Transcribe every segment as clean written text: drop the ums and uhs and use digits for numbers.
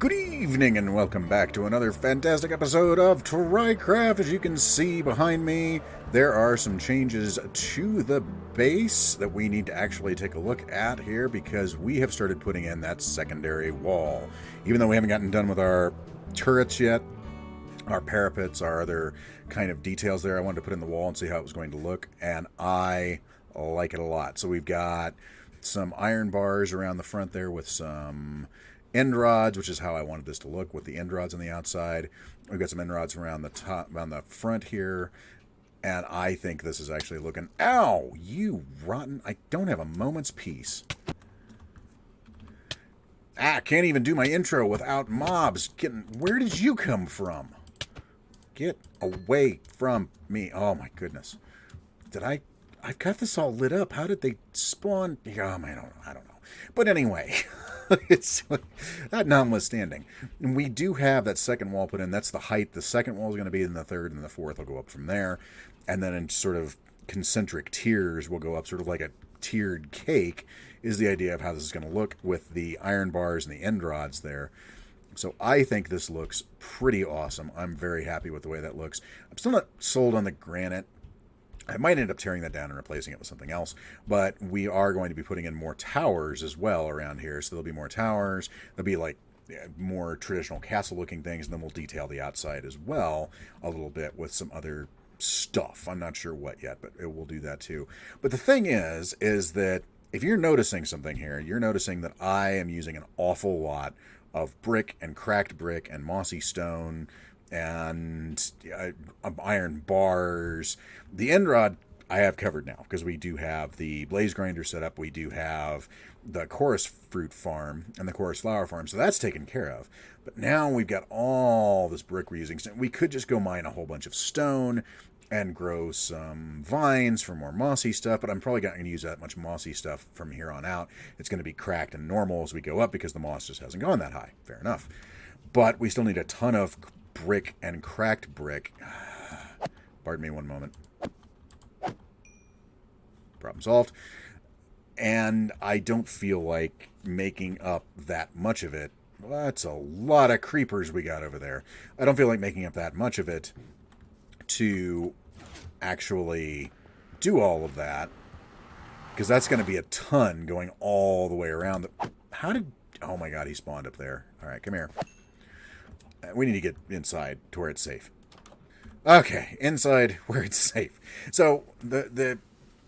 Good evening and welcome back to another fantastic episode of TryCraft. As you can see behind me, there are some changes to the base that we need to actually take a look at here because we have started putting in that secondary wall. Even though we haven't gotten done with our turrets yet, our parapets, our other kind of details there, I wanted to put in the wall and see how it was going to look, and I like it a lot. So we've got some iron bars around the front there with some end rods, which is how I wanted this to look, with the end rods on the outside. We've got some end rods around the top, on the front here, and I think this is actually looking... Ow! You rotten... I don't have a moment's peace. Can't even do my intro without mobs getting... Where did you come from? Get away from me. Oh my goodness. I've got this all lit up. How did they spawn? I don't know. But anyway... It's that notwithstanding, we do have that second wall put in. That's the height. The second wall is going to be in the third, and the fourth will go up from there. And then in sort of concentric tiers, we'll go up sort of like a tiered cake is the idea of how this is going to look with the iron bars and the end rods there. So I think this looks pretty awesome. I'm very happy with the way that looks. I'm still not sold on the granite. I might end up tearing that down and replacing it with something else, but we are going to be putting in more towers as well around here. So there'll be more towers. There'll be like more traditional castle-looking things, and then we'll detail the outside as well a little bit with some other stuff. I'm not sure what yet, but it will do that too. But the thing is that if you're noticing something here, you're noticing that I am using an awful lot of brick and cracked brick and mossy stone and iron bars. The end rod I have covered now because we do have the blaze grinder set up. We do have the chorus fruit farm and the chorus flower farm, so that's taken care of. But now we've got all this brick we're using. We could just go mine a whole bunch of stone and grow some vines for more mossy stuff, but I'm probably not going to use that much mossy stuff from here on out. It's going to be cracked and normal as we go up because the moss just hasn't gone that high. Fair enough. But we still need a ton of brick and cracked brick. Pardon me one moment. Problem solved. And I don't feel like making up that much of it. Well, that's a lot of creepers we got over there. I don't feel like making up that much of it to actually do all of that, because that's going to be a ton going all the way around. How did... Oh my god, he spawned up there. All right, come here. We need to get inside to where it's safe. Okay, inside where it's safe. So the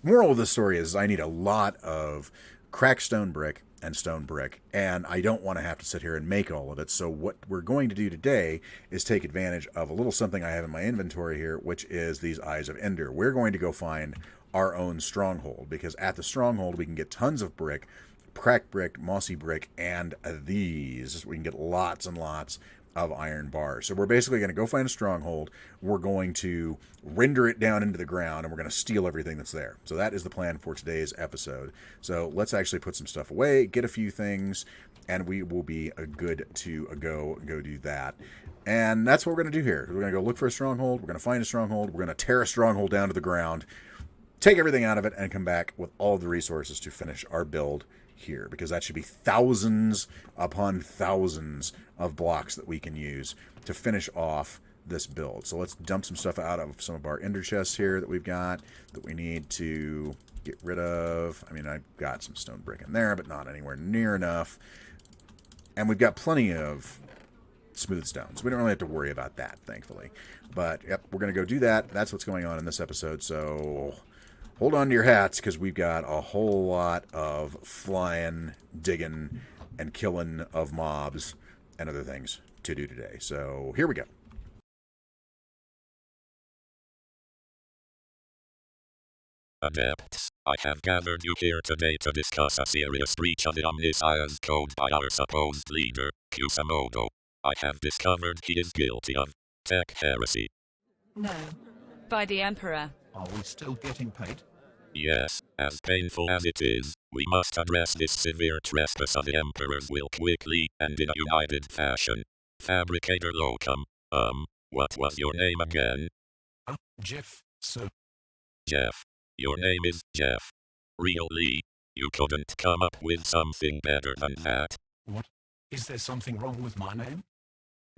moral of the story is I need a lot of cracked stone brick and stone brick, and I don't want to have to sit here and make all of it. So what we're going to do today is take advantage of a little something I have in my inventory here, which is these Eyes of Ender. We're going to go find our own stronghold, because at the stronghold we can get tons of brick, cracked brick, mossy brick, and these. We can get lots and lots of iron bars. So we're basically going to go find a stronghold. We're going to render it down into the ground, and we're going to steal everything that's there. So that is the plan for today's episode. So let's actually put some stuff away, get a few things, and we will be good to go do that. And that's what we're going to do here. We're going to go look for a stronghold. We're going to find a stronghold. We're going to tear a stronghold down to the ground, take everything out of it, and come back with all the resources to finish our build here, because that should be thousands upon thousands of blocks that we can use to finish off this build. So let's dump some stuff out of some of our ender chests here that we've got that we need to get rid of. I mean, I've got some stone brick in there, but not anywhere near enough. And we've got plenty of smooth stones. We don't really have to worry about that, thankfully. But yep, we're going to go do that. That's what's going on in this episode. So hold on to your hats, because we've got a whole lot of flying, digging, and killing of mobs and other things to do today. So here we go. Adepts, I have gathered you here today to discuss a serious breach of the Omniscience Code by our supposed leader, Kusamodo. I have discovered he is guilty of tech heresy. No. By the Emperor. Are we still getting paid? Yes, as painful as it is, we must address this severe trespass of the Emperor's will quickly and in a united fashion. Fabricator Locum, what was your name again? Jeff, sir. Jeff. Your name is Jeff. Really? You couldn't come up with something better than that? What? Is there something wrong with my name?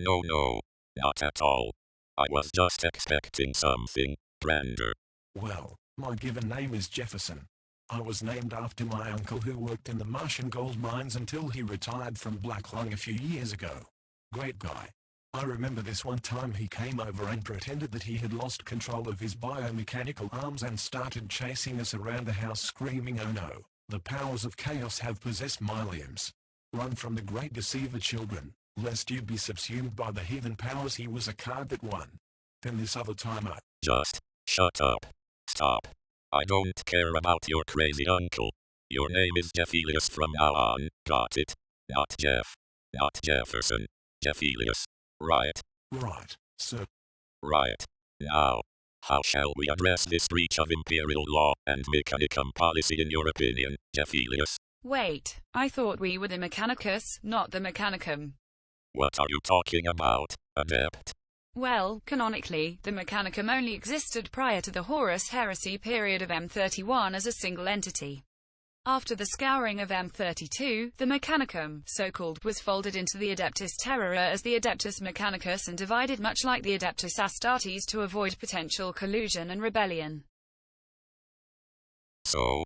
No, no. Not at all. I was just expecting something grander. Well, my given name is Jefferson. I was named after my uncle who worked in the Martian gold mines until he retired from Black Lung a few years ago. Great guy. I remember this one time he came over and pretended that he had lost control of his biomechanical arms and started chasing us around the house screaming, "Oh no, the powers of chaos have possessed my limbs. Run from the great deceiver, children, lest you be subsumed by the heathen powers." He was a card that won. Then this other time I... Just shut up. Stop. I don't care about your crazy uncle. Your name is Jeffelius from now on, got it? Not Jeff. Not Jefferson. Jeffelius. Right. Right, sir. Right. Now, how shall we address this breach of imperial law and Mechanicum policy in your opinion, Jeffelius? Wait, I thought we were the Mechanicus, not the Mechanicum. What are you talking about, Adept? Well, canonically, the Mechanicum only existed prior to the Horus Heresy period of M31 as a single entity. After the scouring of M32, the Mechanicum, so-called, was folded into the Adeptus Terrora as the Adeptus Mechanicus and divided much like the Adeptus Astartes to avoid potential collusion and rebellion. So,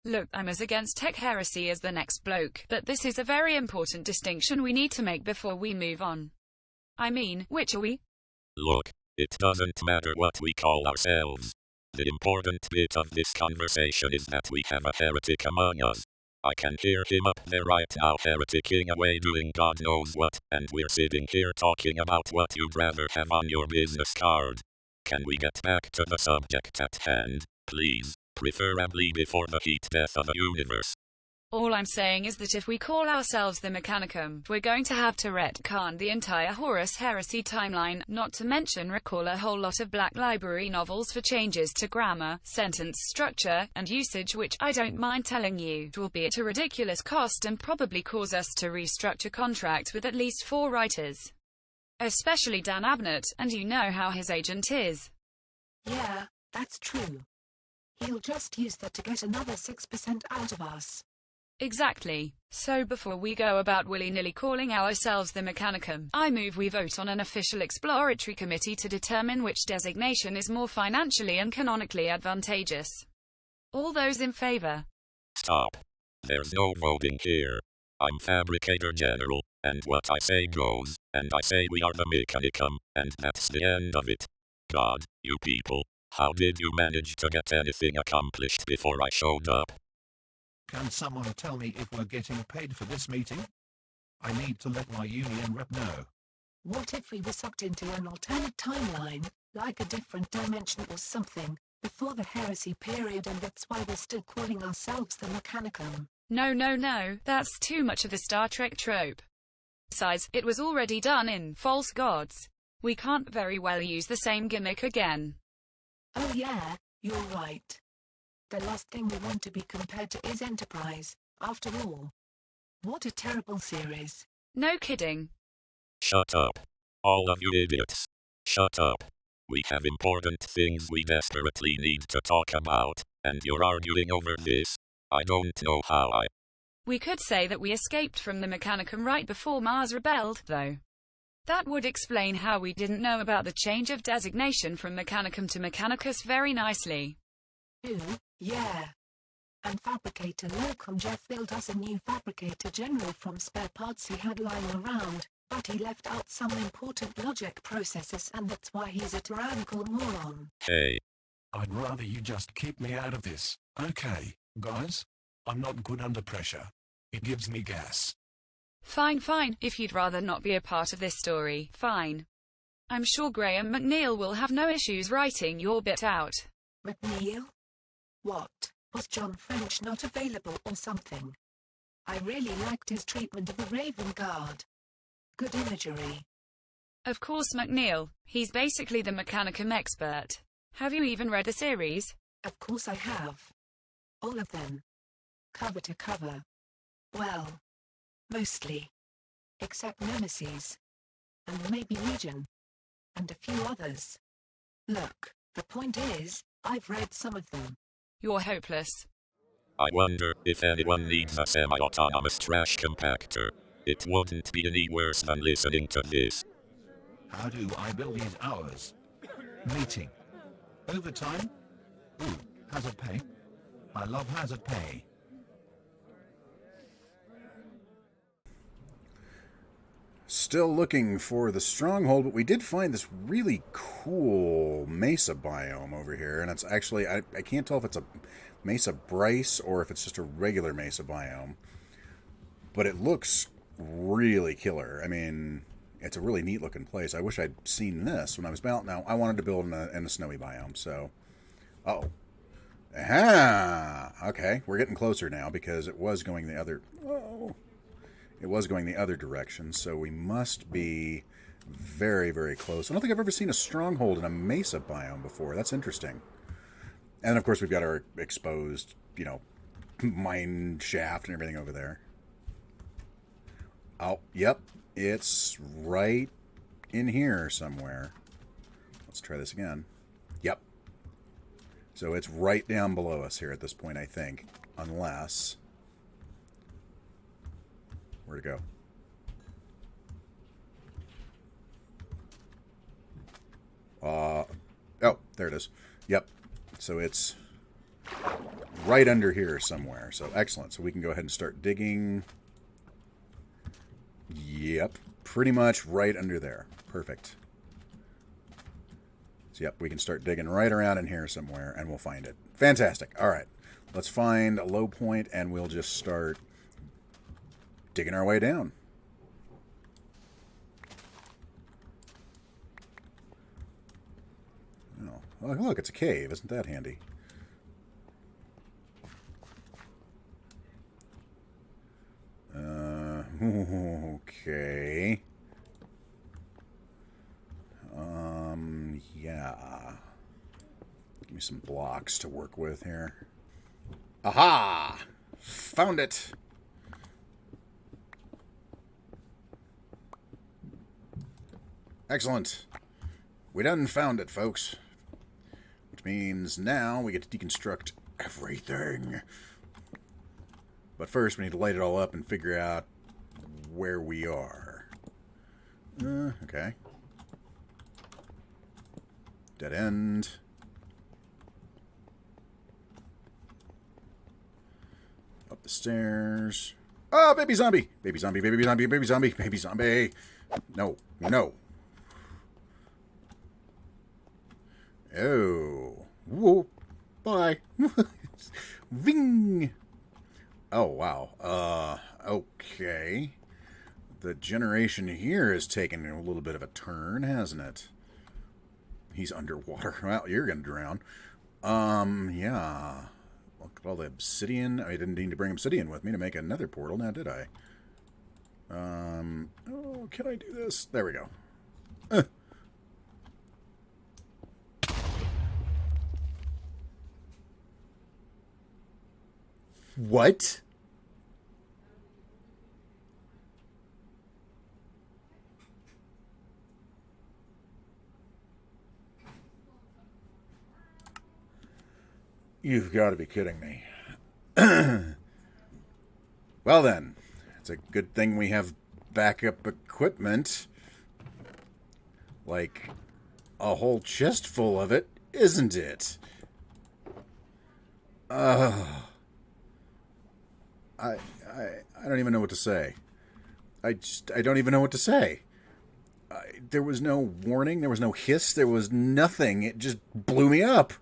look, I'm as against tech heresy as the next bloke, but this is a very important distinction we need to make before we move on. I mean, which are we? look, it doesn't matter what we call ourselves. The important bit of this conversation is that we have a heretic among us. I can hear him up there right now hereticking away doing God knows what, and we're sitting here talking about what you'd rather have on your business card. Can we get back to the subject at hand, please, preferably before the heat death of the universe? All I'm saying is that if we call ourselves the Mechanicum, we're going to have to retcon the entire Horus Heresy timeline, not to mention recall a whole lot of Black Library novels for changes to grammar, sentence structure, and usage, which, I don't mind telling you, will be at a ridiculous cost and probably cause us to restructure contracts with at least 4 writers. Especially Dan Abnett, and you know how his agent is. Yeah, that's true. He'll just use that to get another 6% out of us. Exactly. So before we go about willy-nilly calling ourselves the Mechanicum, I move we vote on an official exploratory committee to determine which designation is more financially and canonically advantageous. All those in favor? Stop. There's no voting here. I'm Fabricator General, and what I say goes, and I say we are the Mechanicum, and that's the end of it. God, you people, how did you manage to get anything accomplished before I showed up? Can someone tell me if we're getting paid for this meeting? I need to let my union rep know. What if we were sucked into an alternate timeline, like a different dimension or something, before the heresy period, and that's why we're still calling ourselves the Mechanicum? No, that's too much of the Star Trek trope. Besides, it was already done in False Gods. We can't very well use the same gimmick again. Oh yeah, you're right. The last thing we want to be compared to is Enterprise, after all. What a terrible series. No kidding. Shut up. All of you idiots. Shut up. We have important things we desperately need to talk about, and you're arguing over this. I don't know how We could say that we escaped from the Mechanicum right before Mars rebelled, though. That would explain how we didn't know about the change of designation from Mechanicum to Mechanicus very nicely. Ooh, yeah. And Fabricator Locum Jeff built us a new Fabricator General from spare parts he had lying around, but he left out some important logic processes, and that's why he's a tyrannical moron. Hey. I'd rather you just keep me out of this, okay, guys? I'm not good under pressure. It gives me gas. Fine, if you'd rather not be a part of this story, fine. I'm sure Graham McNeil will have no issues writing your bit out. McNeil? What, was John French not available or something? I really liked his treatment of the Raven Guard. Good imagery. Of course McNeil, he's basically the Mechanicum expert. Have you even read the series? Of course I have. All of them. Cover to cover. Well, mostly. Except Nemesis. And maybe Legion. And a few others. Look, the point is, I've read some of them. You're hopeless. I wonder if anyone needs a semi-autonomous trash compactor. It wouldn't be any worse than listening to this. How do I bill these hours? Meeting. Overtime? Ooh, hazard pay. I love hazard pay. Still looking for the Stronghold, but we did find this really cool mesa biome over here, and it's actually, I can't tell if it's a mesa bryce or if it's just a regular mesa biome, but it looks really killer. I mean, it's a really neat looking place. I wish I'd seen this when I was out. Now, I wanted to build in a snowy biome, so, uh-oh. Aha! Okay, we're getting closer now because it was going the other... Oh. It was going the other direction, so we must be very, very close. I don't think I've ever seen a stronghold in a mesa biome before. That's interesting. And, of course, we've got our exposed, you know, mine shaft and everything over there. Oh, yep. It's right in here somewhere. Let's try this again. Yep. So it's right down below us here at this point, I think. Unless... Where'd it go? Oh, there it is. Yep. So it's right under here somewhere. So excellent. So we can go ahead and start digging. Yep. Pretty much right under there. Perfect. So yep, we can start digging right around in here somewhere and we'll find it. Fantastic. All right. Let's find a low point and we'll just start digging our way down. Oh, look, it's a cave. Isn't that handy? Okay. Yeah. Give me some blocks to work with here. Aha! Found it! Excellent. We done found it, folks. Which means now we get to deconstruct everything. But first, we need to light it all up and figure out where we are. Okay. Dead end. Up the stairs. Oh, baby zombie! Baby zombie, baby zombie, baby zombie, baby zombie. No, no. Oh. Whoa. Bye. Ving. Oh, wow. Okay. The generation here has taken a little bit of a turn, hasn't it? He's underwater. Well, you're going to drown. Yeah. Look at all the obsidian. I didn't need to bring obsidian with me to make another portal, now did I? Oh, can I do this? There we go. What? You've got to be kidding me. Well then, it's a good thing we have backup equipment. Like a whole chest full of it, isn't it? I don't even know what to say. I don't even know what to say. There was no warning. There was no hiss. There was nothing. It just blew me up.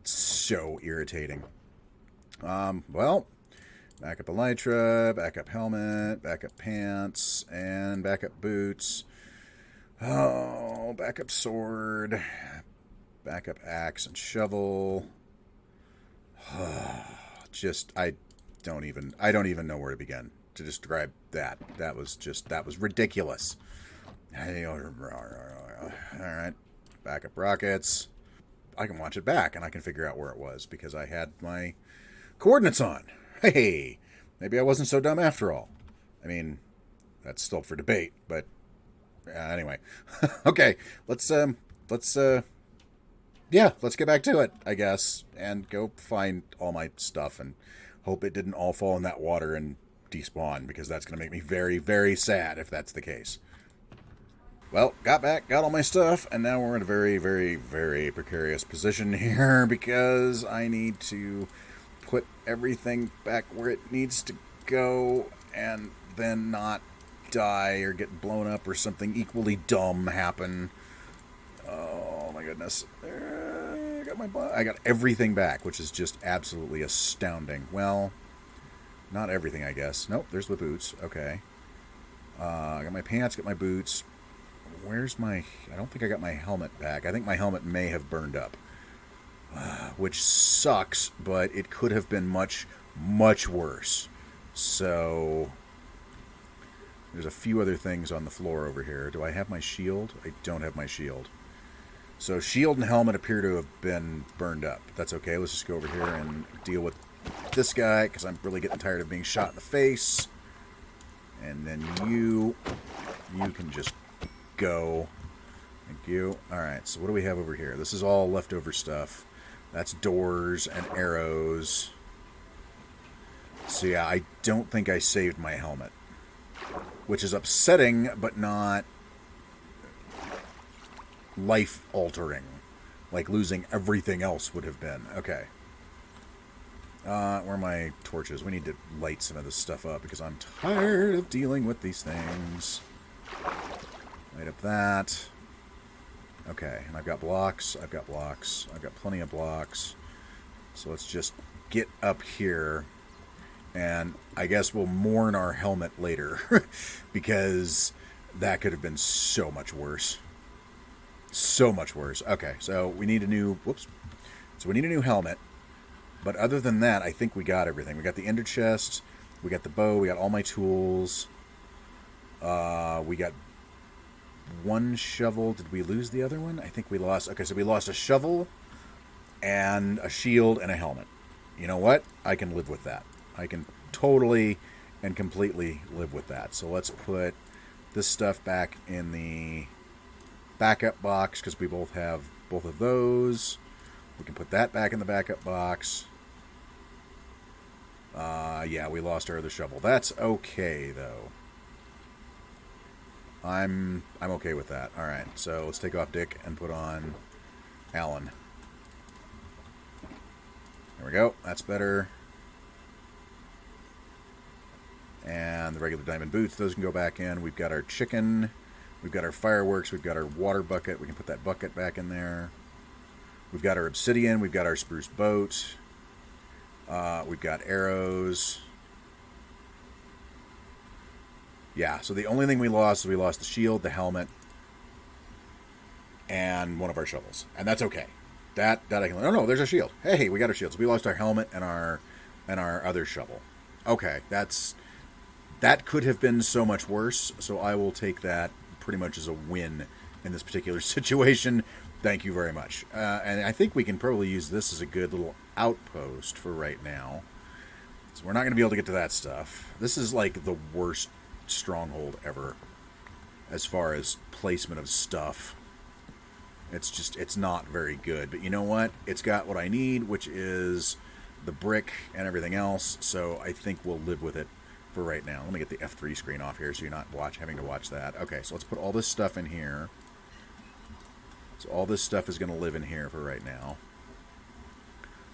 So irritating. Well, backup elytra, backup helmet, backup pants, and backup boots. Oh, backup sword. Backup axe and shovel. Just, I don't even know where to begin to describe that. That was ridiculous. Alright. Backup rockets. I can watch it back and I can figure out where it was because I had my coordinates on. Hey, maybe I wasn't so dumb after all. I mean, that's still for debate, but anyway. Okay, let's yeah, let's get back to it, I guess, and go find all my stuff and hope it didn't all fall in that water and despawn, because that's going to make me very, very sad if that's the case. Well, got back, got all my stuff, and now we're in a very, very, very precarious position here because I need to put everything back where it needs to go and then not die or get blown up or something equally dumb happen. Oh my goodness. I got everything back, which is just absolutely astounding. Well, not everything, I guess. Nope, there's the boots. Okay. I got my pants, got my boots. Where's my... I don't think I got my helmet back. I think my helmet may have burned up. Which sucks, but it could have been much, much worse. So... there's a few other things on the floor over here. Do I have my shield? I don't have my shield. So shield and helmet appear to have been burned up. That's okay. Let's just go over here and deal with this guy, because I'm really getting tired of being shot in the face. And then you can just go. Thank you. Alright, so what do we have over here? This is all leftover stuff. That's doors and arrows. So yeah, I don't think I saved my helmet. Which is upsetting, but not life-altering. Like losing everything else would have been. Okay. Where are my torches? We need to light some of this stuff up because I'm tired of dealing with these things. Light up that. Okay, and I've got blocks. I've got blocks. I've got plenty of blocks. So let's just get up here. And I guess we'll mourn our helmet later. Because that could have been so much worse. So much worse. Okay, so we need a new... whoops. So we need a new helmet. But other than that, I think we got everything. We got the ender chest. We got the bow. We got all my tools. We got one shovel. Did we lose the other one? I think we lost... okay, so we lost a shovel and a shield and a helmet. You know what? I can live with that. I can totally and completely live with that. So let's put this stuff back in the backup box because we both have both of those. We can put that back in the backup box. Yeah, we lost our other shovel. That's okay, though. I'm okay with that. All right, so let's take off Dick and put on Alan. There we go. That's better. And the regular diamond boots, those can go back in. We've got our chicken. We've got our fireworks. We've got our water bucket. We can put that bucket back in there. We've got our obsidian. We've got our spruce boat. We've got arrows. Yeah, so the only thing we lost is we lost the shield, the helmet, and one of our shovels. And that's okay. That I can... oh, no, there's a shield. Hey, we got our shields. We lost our helmet and our other shovel. Okay, that could have been so much worse, so I will take that pretty much as a win in this particular situation. Thank you very much. And I think we can probably use this as a good little outpost for right now. So we're not going to be able to get to that stuff. This is like the worst stronghold ever as far as placement of stuff. It's not very good. But you know what? It's got what I need, which is the brick and everything else. So I think we'll live with it for right now. Let me get the F3 screen off here so you're not having to watch that. Okay, so let's put all this stuff in here. So all this stuff is going to live in here for right now.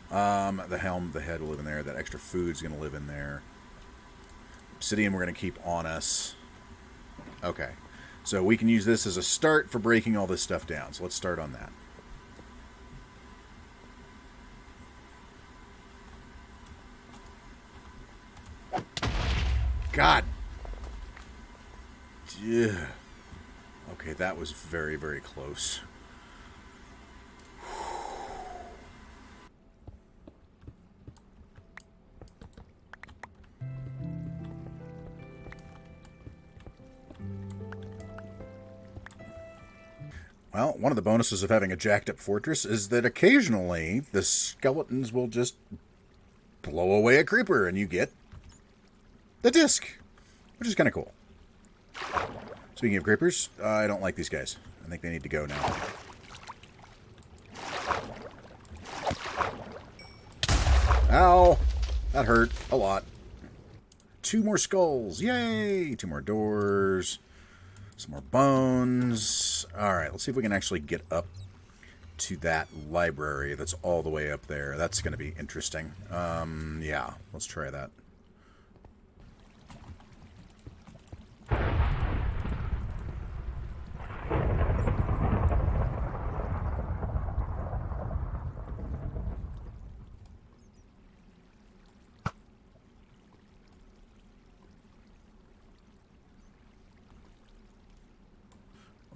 The helm, the head will live in there. That extra food's going to live in there. Obsidian we're going to keep on us. Okay. So we can use this as a start for breaking all this stuff down. So let's start on that. God. Yeah. Okay, that was very, very close. Well, one of the bonuses of having a jacked-up fortress is that occasionally the skeletons will just blow away a creeper and you get the disc, which is kind of cool. Speaking of creepers, I don't like these guys. I think they need to go now. Ow! That hurt a lot. 2 more skulls. Yay! 2 more doors. Some more bones. Alright, let's see if we can actually get up to that library that's all the way up there. That's going to be interesting. Yeah, let's try that.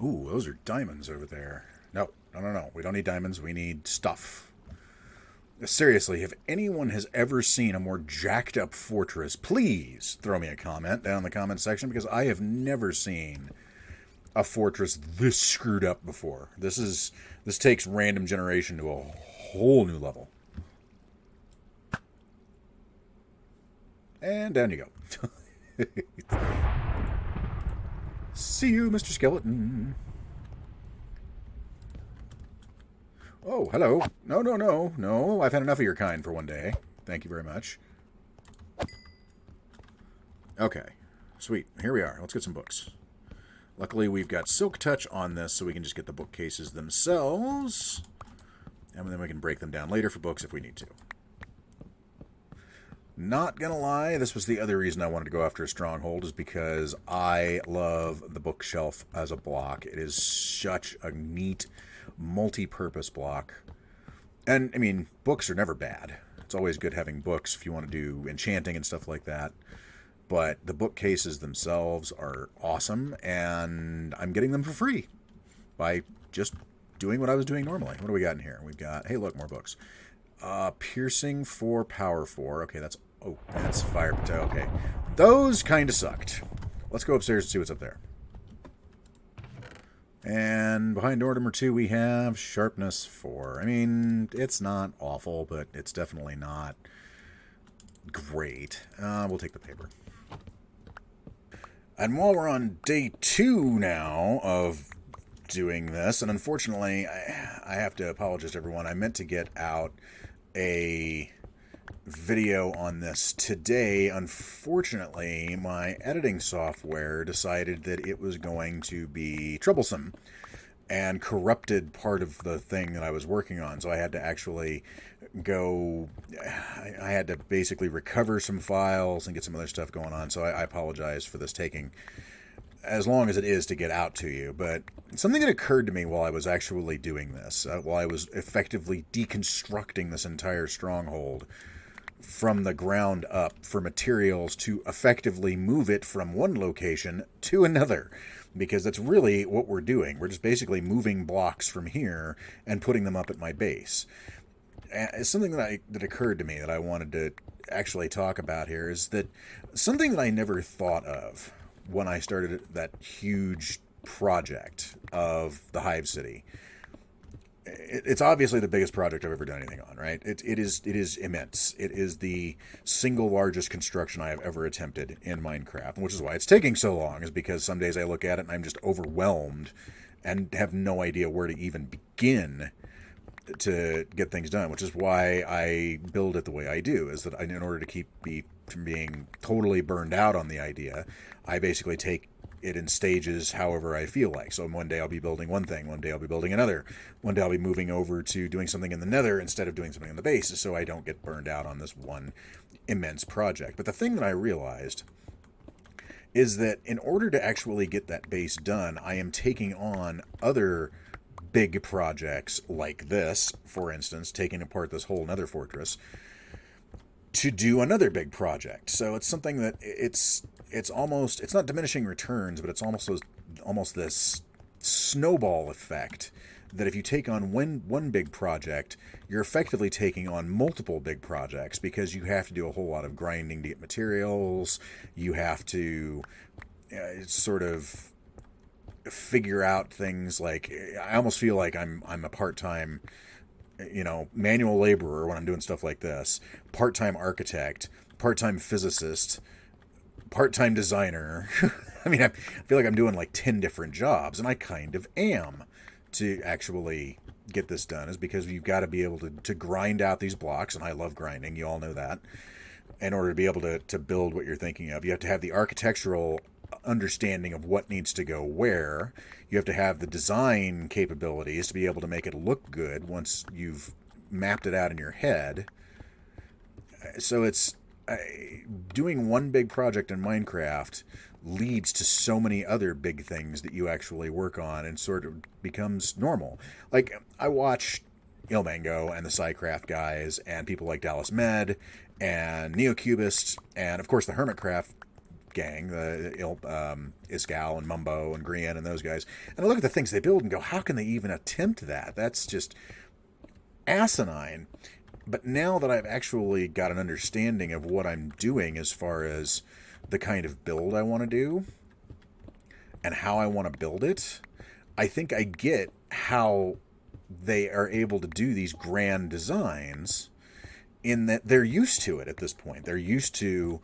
Ooh, those are diamonds over there. No. We don't need diamonds. We need stuff. Seriously, if anyone has ever seen a more jacked up fortress, please throw me a comment down in the comment section, because I have never seen a fortress this screwed up before. This takes random generation to a whole new level. And down you go. See you, Mr. Skeleton. Oh, hello. No. I've had enough of your kind for one day. Thank you very much. Okay. Sweet. Here we are. Let's get some books. Luckily, we've got Silk Touch on this, so we can just get the bookcases themselves. And then we can break them down later for books if we need to. Not gonna lie, this was the other reason I wanted to go after a Stronghold, is because I love the bookshelf as a block. It is such a neat, multi-purpose block. And, I mean, books are never bad. It's always good having books if you want to do enchanting and stuff like that. But the bookcases themselves are awesome, and I'm getting them for free by just doing what I was doing normally. What do we got in here? We've got, hey, look, more books. Piercing 4, power 4. Okay, that's fire potato. Okay, those kind of sucked. Let's go upstairs and see what's up there. And behind door number 2, we have sharpness 4. I mean, it's not awful, but it's definitely not great. We'll take the paper. And while we're on day 2 now of doing this, and unfortunately, I have to apologize to everyone. I meant to get out a video on this today. Unfortunately, my editing software decided that it was going to be troublesome and corrupted part of the thing that I was working on. So I had to actually I had to basically recover some files and get some other stuff going on. So I apologize for this taking as long as it is to get out to you. But something that occurred to me while I was actually doing this, while I was effectively deconstructing this entire stronghold from the ground up for materials to effectively move it from one location to another, because that's really what we're doing. We're just basically moving blocks from here and putting them up at my base. And something that occurred to me that I wanted to actually talk about here is that something that I never thought of when I started that huge project of the Hive City. It's obviously the biggest project I've ever done anything on, right? It is immense. It is the single largest construction I have ever attempted in Minecraft, which is why it's taking so long, is because some days I look at it and I'm just overwhelmed and have no idea where to even begin to get things done, which is why I build it the way I do, is that in order to keep me from being totally burned out on the idea, I basically take it in stages however I feel like. So one day I'll be building one thing, one day I'll be building another, one day I'll be moving over to doing something in the nether instead of doing something on the base, so I don't get burned out on this one immense project. But the thing that I realized is that in order to actually get that base done, I am taking on other big projects like this, for instance, taking apart this whole nether fortress to do another big project. So it's something that it's not diminishing returns, but it's almost this snowball effect that if you take on one big project, you're effectively taking on multiple big projects, because you have to do a whole lot of grinding to get materials. You have to sort of figure out things like, I almost feel like I'm a part-time, manual laborer when I'm doing stuff like this, part-time architect, part-time physicist, part-time designer. I mean, I feel like I'm doing like 10 different jobs, and I kind of am, to actually get this done is because you've got to be able to grind out these blocks, and I love grinding, you all know that. In order to be able to build what you're thinking of, you have to have the architectural understanding of what needs to go where. You have to have the design capabilities to be able to make it look good once you've mapped it out in your head. So it's doing one big project in Minecraft leads to so many other big things that you actually work on and sort of becomes normal. Like, I watch Ilmango and the TryCraft guys and people like Dallas Med and Neocubists and, of course, the Hermitcraft gang, the Iskal and Mumbo and Grian and those guys. And I look at the things they build and go, how can they even attempt that? That's just asinine. But now that I've actually got an understanding of what I'm doing as far as the kind of build I want to do and how I want to build it, I think I get how they are able to do these grand designs, in that they're used to it at this point. They're used to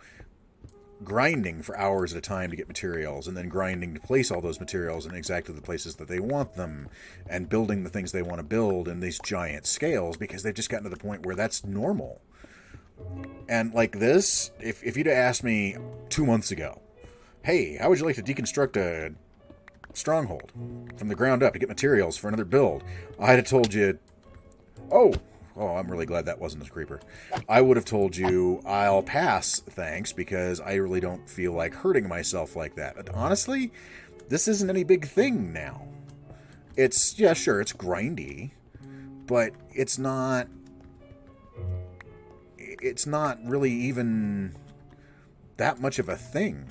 grinding for hours at a time to get materials, and then grinding to place all those materials in exactly the places that they want them, and building the things they want to build in these giant scales, because they've just gotten to the point where that's normal. And like this, if you'd have asked me 2 months ago, hey, how would you like to deconstruct a Stronghold from the ground up to get materials for another build, I'd have told you, oh, I'm really glad that wasn't a creeper. I would have told you, I'll pass, thanks, because I really don't feel like hurting myself like that. But honestly, this isn't any big thing now. It's, yeah, sure, it's grindy, but it's not really even that much of a thing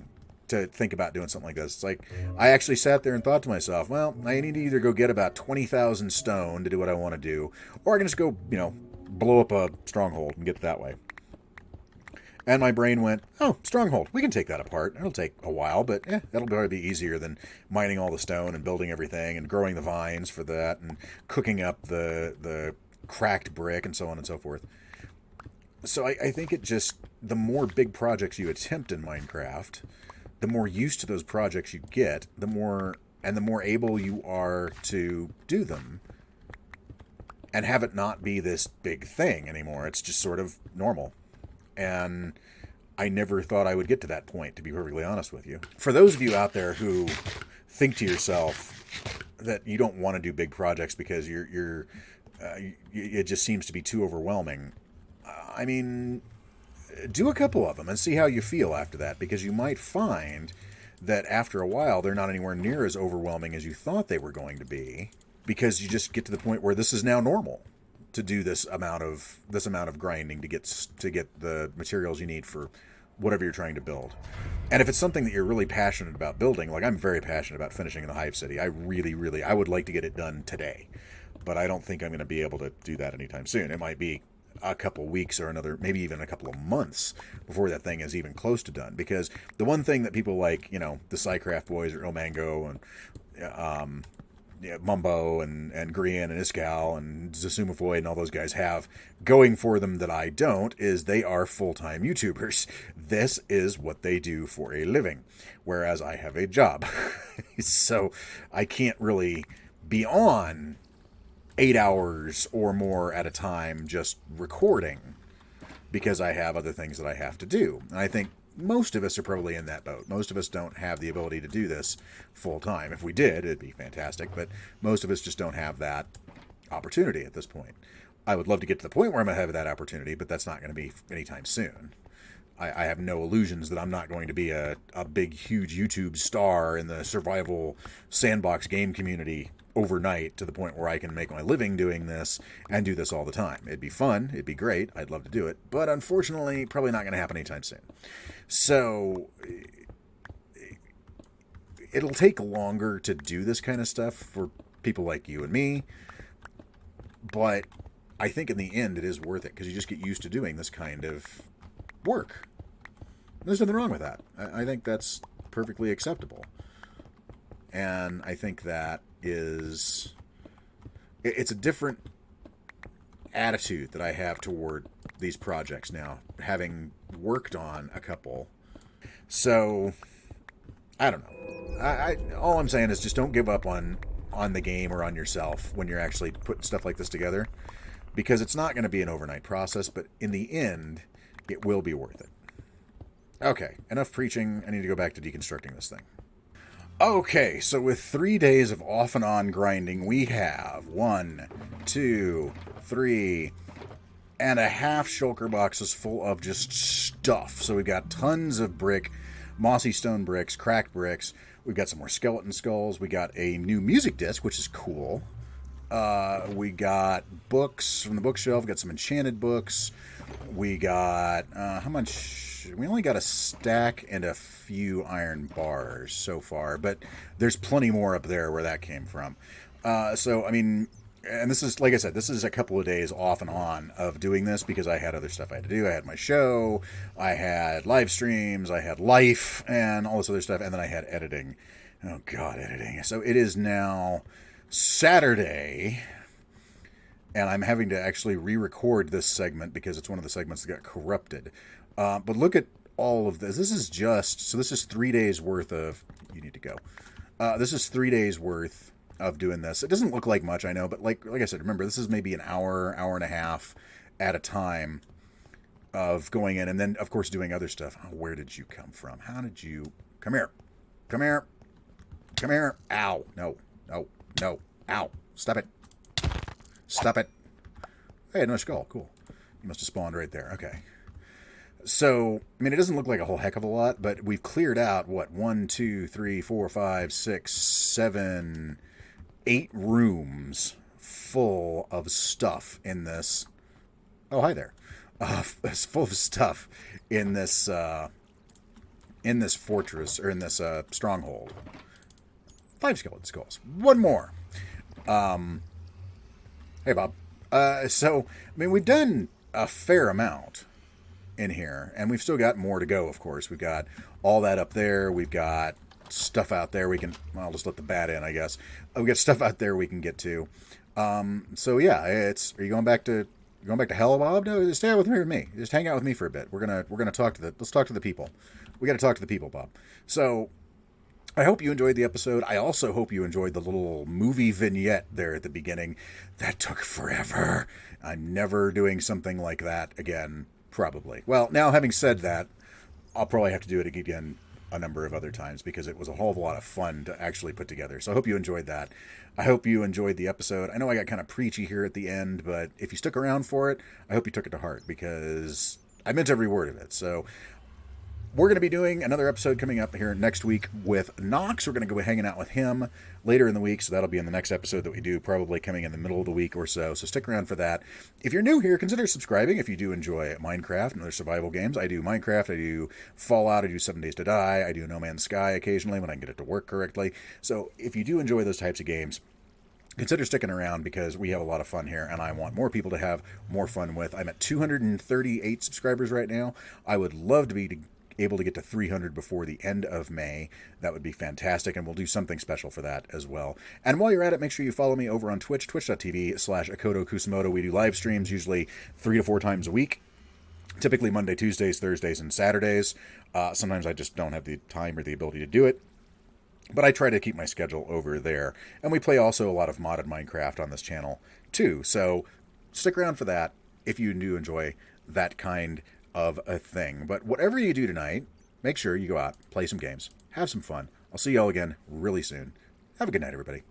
to think about doing something like this. It's like, I actually sat there and thought to myself, well, I need to either go get about 20,000 stone to do what I want to do, or I can just go, blow up a stronghold and get it that way. And my brain went, oh, Stronghold, we can take that apart. It'll take a while, but that'll probably be easier than mining all the stone and building everything and growing the vines for that and cooking up the cracked brick and so on and so forth. So I think the more big projects you attempt in Minecraft, the more used to those projects you get, the more able you are to do them and have it not be this big thing anymore. It's just sort of normal. And I never thought I would get to that point, to be perfectly honest with you. For those of you out there who think to yourself that you don't want to do big projects because it just seems to be too overwhelming, I mean, do a couple of them and see how you feel after that, because you might find that after a while they're not anywhere near as overwhelming as you thought they were going to be, because you just get to the point where this is now normal to do this amount of grinding to get the materials you need for whatever you're trying to build. And if it's something that you're really passionate about building, like I'm very passionate about finishing the Hive City, I would like to get it done today, but I don't think I'm going to be able to do that anytime soon. It might be a couple weeks or another, maybe even a couple of months before that thing is even close to done. Because the one thing that people like, the TryCraft boys or Ilmango and Mumbo and Grian and Iskal and Zasumafoy and all those guys have going for them that I don't is they are full-time YouTubers. This is what they do for a living, whereas I have a job. So I can't really be on 8 hours or more at a time just recording, because I have other things that I have to do. And I think most of us are probably in that boat. Most of us don't have the ability to do this full time. If we did, it'd be fantastic, but most of us just don't have that opportunity at this point. I would love to get to the point where I'm going to have that opportunity, but that's not going to be anytime soon. I have no illusions that I'm not going to be a big, huge YouTube star in the survival sandbox game community overnight, to the point where I can make my living doing this and do this all the time. It'd be fun. It'd be great. I'd love to do it. But unfortunately, probably not going to happen anytime soon. So it'll take longer to do this kind of stuff for people like you and me. But I think in the end, it is worth it, because you just get used to doing this kind of work. There's nothing wrong with that. I think that's perfectly acceptable. And I think that it's a different attitude that I have toward these projects now, having worked on a couple. So I don't know. All I'm saying is just don't give up on on the game or on yourself when you're actually putting stuff like this together, because it's not going to be an overnight process, but in the end, it will be worth it. Okay, enough preaching. I need to go back to deconstructing this thing. Okay, so with 3 days of off and on grinding, we have 1, 2, 3 and a half shulker boxes full of just stuff. So we've got tons of brick, mossy stone bricks, cracked bricks. We've got some more skeleton skulls. We got a new music disc, which is cool. We got books from the bookshelf. We got some enchanted books. We got, how much? We only got a stack and a few iron bars so far, but there's plenty more up there where that came from. So, I mean, and this is, like I said, this is a couple of days off and on of doing this because I had other stuff I had to do. I had my show, I had live streams, I had life, and all this other stuff, and then I had editing. Oh, God, editing. So it is now Saturday, and I'm having to actually re-record this segment because it's one of the segments that got corrupted. But look at all of this. This is 3 days worth of... You need to go. This is 3 days worth of doing this. It doesn't look like much, I know, but like I said, remember, this is maybe an hour and a half at a time of going in, and then, of course, doing other stuff. Oh, where did you come from? How did you... Come here. Come here. Come here. Ow. No. No. No. Ow. Stop it. Stop it. Hey, another skull. Cool. You must have spawned right there. Okay. So, I mean, it doesn't look like a whole heck of a lot, but we've cleared out, what, 1, 2, 3, 4, 5, 6, 7, 8 rooms full of stuff in this. Oh, hi there. It's full of stuff in this fortress, or in this stronghold. 5 skeleton skulls. One more. Hey, Bob. So, I mean, we've done a fair amount in here, and we've still got more to go, of course. We've got all that up there. We've got stuff out there we can... Well, I'll just let the bat in, I guess. We've got stuff out there we can get to. So, yeah, it's... Are you going back to... hell, Bob? No, just stay out with me. Just hang out with me for a bit. We're gonna talk to the... Let's talk to the people. We got to talk to the people, Bob. So... I hope you enjoyed the episode. I also hope you enjoyed the little movie vignette there at the beginning. That took forever. I'm never doing something like that again, probably. Well, now having said that, I'll probably have to do it again a number of other times because it was a whole lot of fun to actually put together. So I hope you enjoyed that. I hope you enjoyed the episode. I know I got kind of preachy here at the end, but if you stuck around for it, I hope you took it to heart because I meant every word of it. So... We're going to be doing another episode coming up here next week with Nox. We're going to go hanging out with him later in the week, so that'll be in the next episode that we do, probably coming in the middle of the week or so. So stick around for that. If you're new here, consider subscribing if you do enjoy Minecraft and other survival games. I do Minecraft, I do Fallout, I do 7 Days to Die, I do No Man's Sky occasionally when I can get it to work correctly. So if you do enjoy those types of games, consider sticking around because we have a lot of fun here and I want more people to have more fun with. I'm at 238 subscribers right now. I would love to be able to get to 300 before the end of May. That would be fantastic, and we'll do something special for that as well. And while you're at it, make sure you follow me over on Twitch, twitch.tv/Akoto Kusamoto. We do live streams usually 3 to 4 times a week, typically Monday, Tuesdays, Thursdays, and Saturdays. Sometimes I just don't have the time or the ability to do it, but I try to keep my schedule over there. And we play also a lot of modded Minecraft on this channel too, so stick around for that if you do enjoy that kind of a thing. But whatever you do tonight, make sure you go out, play some games, have some fun. I'll see you all again really soon. Have a good night, everybody.